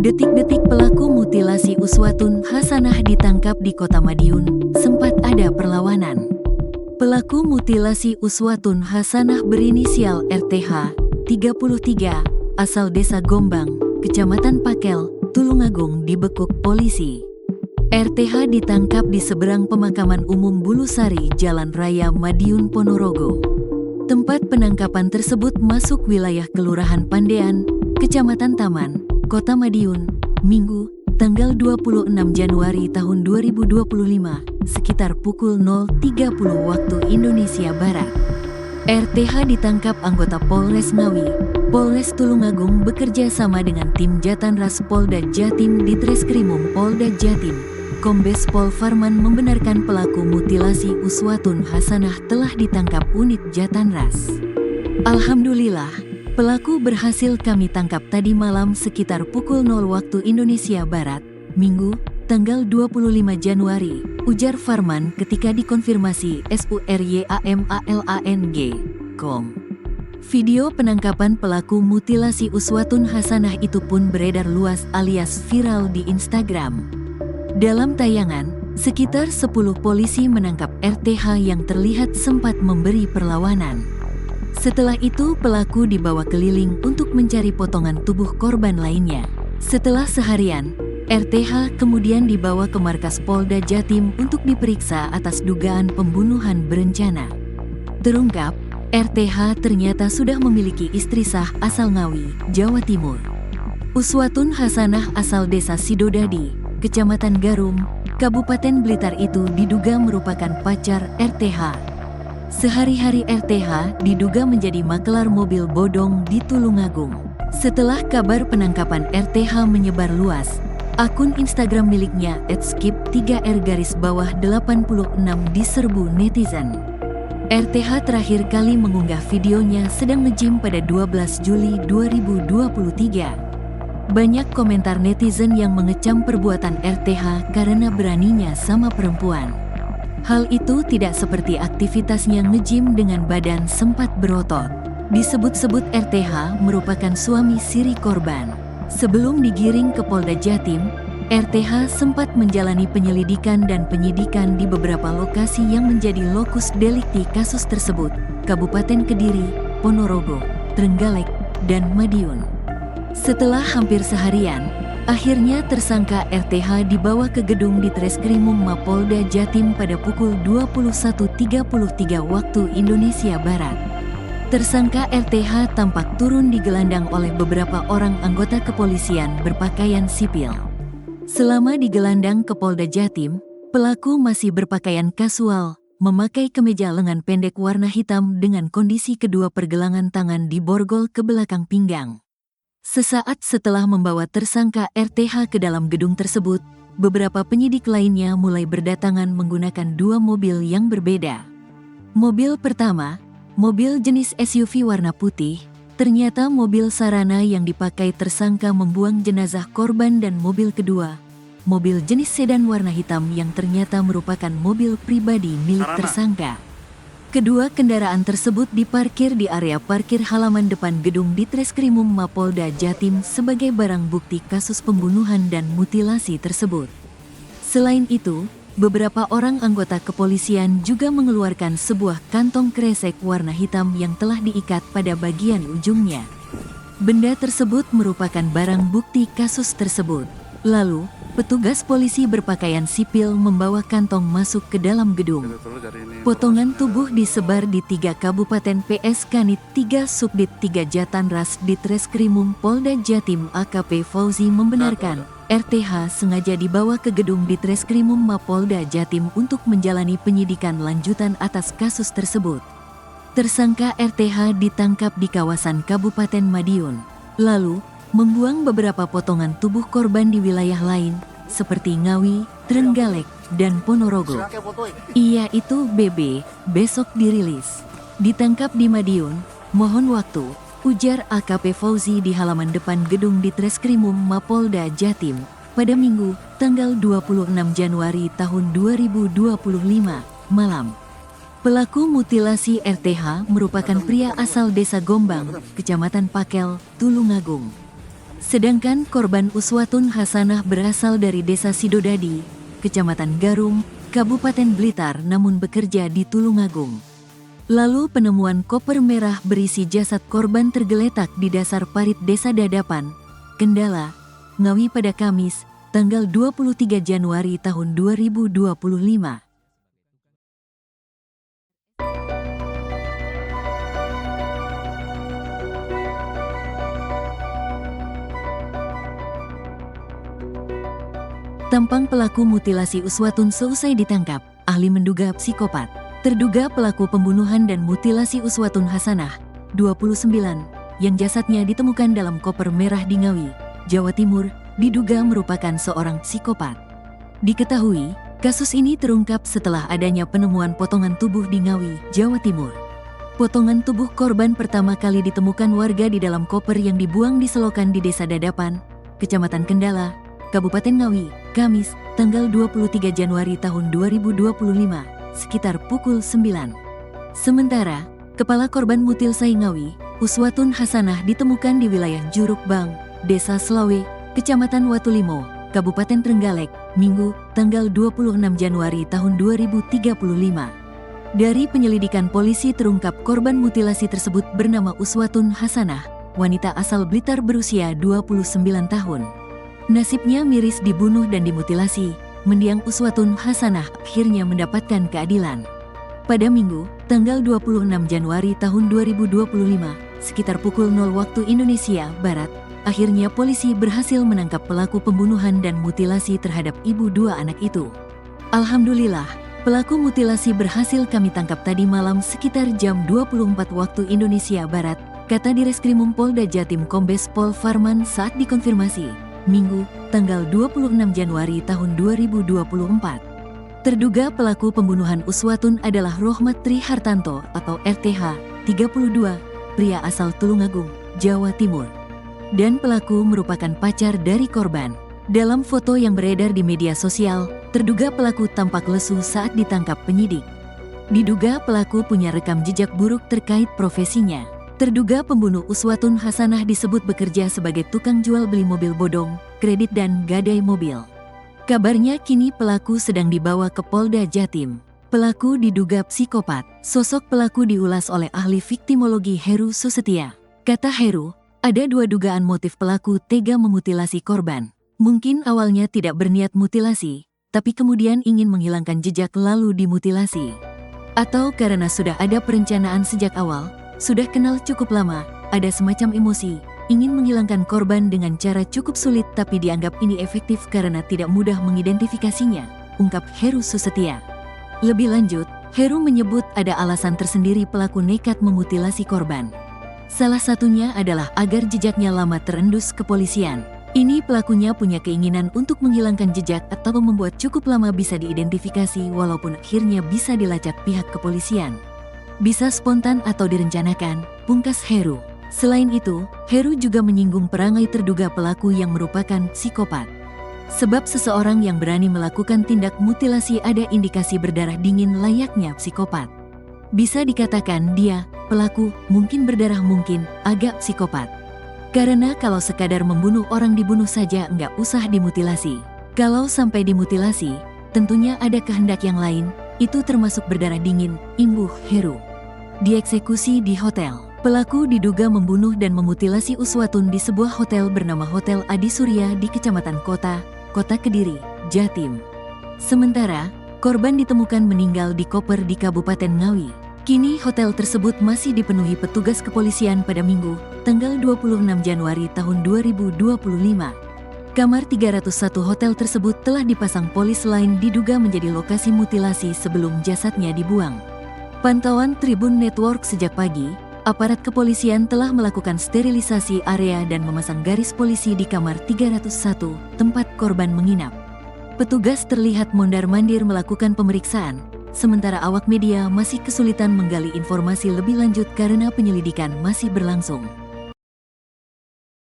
Detik-detik pelaku mutilasi Uswatun Hasanah ditangkap di Kota Madiun, sempat ada perlawanan. Pelaku mutilasi Uswatun Hasanah berinisial RTH, 33, asal Desa Gombang, Kecamatan Pakel, Tulungagung dibekuk polisi. RTH ditangkap di seberang pemakaman umum Bulusari, Jalan Raya Madiun, Ponorogo. Tempat penangkapan tersebut masuk wilayah Kelurahan Pandean, Kecamatan Taman, Kota Madiun, Minggu, tanggal 26 Januari tahun 2025, sekitar pukul 0.30 waktu Indonesia Barat. RTH ditangkap anggota Polres Ngawi, Polres Tulungagung bekerja sama dengan tim Jatanras Polda Jatim di Treskrimum Polda Jatim. Kombes Pol Farman membenarkan pelaku mutilasi Uswatun Hasanah telah ditangkap unit Jatanras. Alhamdulillah, pelaku berhasil kami tangkap tadi malam sekitar pukul 0 waktu Indonesia Barat, Minggu, tanggal 25 Januari, ujar Farman ketika dikonfirmasi SURYAMALANG.com. Video penangkapan pelaku mutilasi Uswatun Hasanah itu pun beredar luas alias viral di Instagram. Dalam tayangan, sekitar 10 polisi menangkap RTH yang terlihat sempat memberi perlawanan. Setelah itu pelaku dibawa keliling untuk mencari potongan tubuh korban lainnya. Setelah seharian, RTH kemudian dibawa ke markas Polda Jatim untuk diperiksa atas dugaan pembunuhan berencana. Terungkap, RTH ternyata sudah memiliki istri sah asal Ngawi, Jawa Timur. Uswatun Hasanah asal Desa Sidodadi, Kecamatan Garum, Kabupaten Blitar itu diduga merupakan pacar RTH. Sehari-hari RTH diduga menjadi makelar mobil bodong di Tulungagung. Setelah kabar penangkapan RTH menyebar luas, akun Instagram miliknya @skip3r_86 diserbu netizen. RTH terakhir kali mengunggah videonya sedang nge-gym pada 12 Juli 2023. Banyak komentar netizen yang mengecam perbuatan RTH karena beraninya sama perempuan. Hal itu tidak seperti aktivitasnya nge-gym dengan badan sempat berotot. Disebut-sebut RTH merupakan suami siri korban. Sebelum digiring ke Polda Jatim, RTH sempat menjalani penyelidikan dan penyidikan di beberapa lokasi yang menjadi lokus delikti kasus tersebut, Kabupaten Kediri, Ponorogo, Trenggalek, dan Madiun. Setelah hampir seharian, akhirnya tersangka RTH dibawa ke gedung di Treskrimum Mapolda Jatim pada pukul 21.33 waktu Indonesia Barat. Tersangka RTH tampak turun digelandang oleh beberapa orang anggota kepolisian berpakaian sipil. Selama digelandang ke Polda Jatim, pelaku masih berpakaian kasual, memakai kemeja lengan pendek warna hitam dengan kondisi kedua pergelangan tangan diborgol ke belakang pinggang. Sesaat setelah membawa tersangka RTH ke dalam gedung tersebut, beberapa penyidik lainnya mulai berdatangan menggunakan dua mobil yang berbeda. Mobil pertama, mobil jenis SUV warna putih, ternyata mobil sarana yang dipakai tersangka membuang jenazah korban, dan mobil kedua, mobil jenis sedan warna hitam yang ternyata merupakan mobil pribadi milik tersangka. Kedua kendaraan tersebut diparkir di area parkir halaman depan gedung di Treskrimum Mapolda Jatim sebagai barang bukti kasus pembunuhan dan mutilasi tersebut. Selain itu, beberapa orang anggota kepolisian juga mengeluarkan sebuah kantong kresek warna hitam yang telah diikat pada bagian ujungnya. Benda tersebut merupakan barang bukti kasus tersebut. Lalu, petugas polisi berpakaian sipil membawa kantong masuk ke dalam gedung. Potongan tubuh disebar di 3 Kabupaten PS Kanit 3 Subdit 3 Jatanras di Treskrimum Polda Jatim. AKP Fauzi membenarkan RTH sengaja dibawa ke gedung di Treskrimum Mapolda Jatim untuk menjalani penyidikan lanjutan atas kasus tersebut. Tersangka RTH ditangkap di kawasan Kabupaten Madiun, lalu membuang beberapa potongan tubuh korban di wilayah lain, seperti Ngawi, Trenggalek, dan Ponorogo. Ia itu BB, besok dirilis. Ditangkap di Madiun, mohon waktu, ujar AKP Fauzi di halaman depan gedung di Treskrimum Mapolda Jatim, pada Minggu, tanggal 26 Januari tahun 2025, malam. Pelaku mutilasi RTH merupakan pria asal Desa Gombang, Kecamatan Pakel, Tulungagung. Sedangkan korban Uswatun Hasanah berasal dari Desa Sidodadi, Kecamatan Garum, Kabupaten Blitar namun bekerja di Tulungagung. Lalu penemuan koper merah berisi jasad korban tergeletak di dasar parit Desa Dadapan, Kendala, Ngawi pada Kamis, tanggal 23 Januari tahun 2025. Tampang pelaku mutilasi Uswatun seusai ditangkap, ahli menduga psikopat. Terduga pelaku pembunuhan dan mutilasi Uswatun Hasanah, 29, yang jasadnya ditemukan dalam koper merah di Ngawi, Jawa Timur, diduga merupakan seorang psikopat. Diketahui, kasus ini terungkap setelah adanya penemuan potongan tubuh di Ngawi, Jawa Timur. Potongan tubuh korban pertama kali ditemukan warga di dalam koper yang dibuang di selokan di Desa Dadapan, Kecamatan Kendala, Kabupaten Ngawi, Kamis, tanggal 23 Januari tahun 2025, sekitar pukul 9. Sementara, kepala korban mutilasi Ngawi, Uswatun Hasanah ditemukan di wilayah Juruk Bang, Desa Selawe, Kecamatan Watulimo, Kabupaten Trenggalek, Minggu, tanggal 26 Januari tahun 2035. Dari penyelidikan polisi terungkap korban mutilasi tersebut bernama Uswatun Hasanah, wanita asal Blitar berusia 29 tahun. Nasibnya miris dibunuh dan dimutilasi, mendiang Uswatun Hasanah akhirnya mendapatkan keadilan. Pada Minggu, tanggal 26 Januari tahun 2025, sekitar pukul 0 waktu Indonesia Barat, akhirnya polisi berhasil menangkap pelaku pembunuhan dan mutilasi terhadap ibu dua anak itu. Alhamdulillah, pelaku mutilasi berhasil kami tangkap tadi malam sekitar jam 24 waktu Indonesia Barat, kata Direskrimum Polda Jatim Kombes Pol Farman saat dikonfirmasi. Minggu, tanggal 26 Januari tahun 2024. Terduga pelaku pembunuhan Uswatun adalah Rohmat Tri Hartanto atau RTH, 32, pria asal Tulungagung, Jawa Timur. Dan pelaku merupakan pacar dari korban. Dalam foto yang beredar di media sosial, terduga pelaku tampak lesu saat ditangkap penyidik. Diduga pelaku punya rekam jejak buruk terkait profesinya. Terduga pembunuh Uswatun Hasanah disebut bekerja sebagai tukang jual beli mobil bodong, kredit dan gadai mobil. Kabarnya kini pelaku sedang dibawa ke Polda Jatim. Pelaku diduga psikopat. Sosok pelaku diulas oleh ahli viktimologi Heru Susetia. Kata Heru, ada dua dugaan motif pelaku tega memutilasi korban. Mungkin awalnya tidak berniat mutilasi, tapi kemudian ingin menghilangkan jejak lalu dimutilasi. Atau karena sudah ada perencanaan sejak awal, sudah kenal cukup lama, ada semacam emosi, ingin menghilangkan korban dengan cara cukup sulit tapi dianggap ini efektif karena tidak mudah mengidentifikasinya, ungkap Heru Susetia. Lebih lanjut, Heru menyebut ada alasan tersendiri pelaku nekat memutilasi korban. Salah satunya adalah agar jejaknya lama terendus kepolisian. Ini pelakunya punya keinginan untuk menghilangkan jejak atau membuat cukup lama bisa diidentifikasi walaupun akhirnya bisa dilacak pihak kepolisian. Bisa spontan atau direncanakan, pungkas Heru. Selain itu, Heru juga menyinggung perangai terduga pelaku yang merupakan psikopat. Sebab seseorang yang berani melakukan tindak mutilasi ada indikasi berdarah dingin layaknya psikopat. Bisa dikatakan dia, pelaku, mungkin berdarah mungkin, agak psikopat. Karena kalau sekadar membunuh orang dibunuh saja nggak usah dimutilasi. Kalau sampai dimutilasi, tentunya ada kehendak yang lain, itu termasuk berdarah dingin, imbuh Heru. Dieksekusi di hotel. Pelaku diduga membunuh dan memutilasi Uswatun di sebuah hotel bernama Hotel Adi Surya di Kecamatan Kota Kediri, Jatim. Sementara, korban ditemukan meninggal di koper di Kabupaten Ngawi. Kini hotel tersebut masih dipenuhi petugas kepolisian pada Minggu, tanggal 26 Januari tahun 2025. Kamar 301 hotel tersebut telah dipasang polis lain diduga menjadi lokasi mutilasi sebelum jasadnya dibuang. Pantauan Tribun Network sejak pagi, aparat kepolisian telah melakukan sterilisasi area dan memasang garis polisi di kamar 301, tempat korban menginap. Petugas terlihat mondar-mandir melakukan pemeriksaan, sementara awak media masih kesulitan menggali informasi lebih lanjut karena penyelidikan masih berlangsung.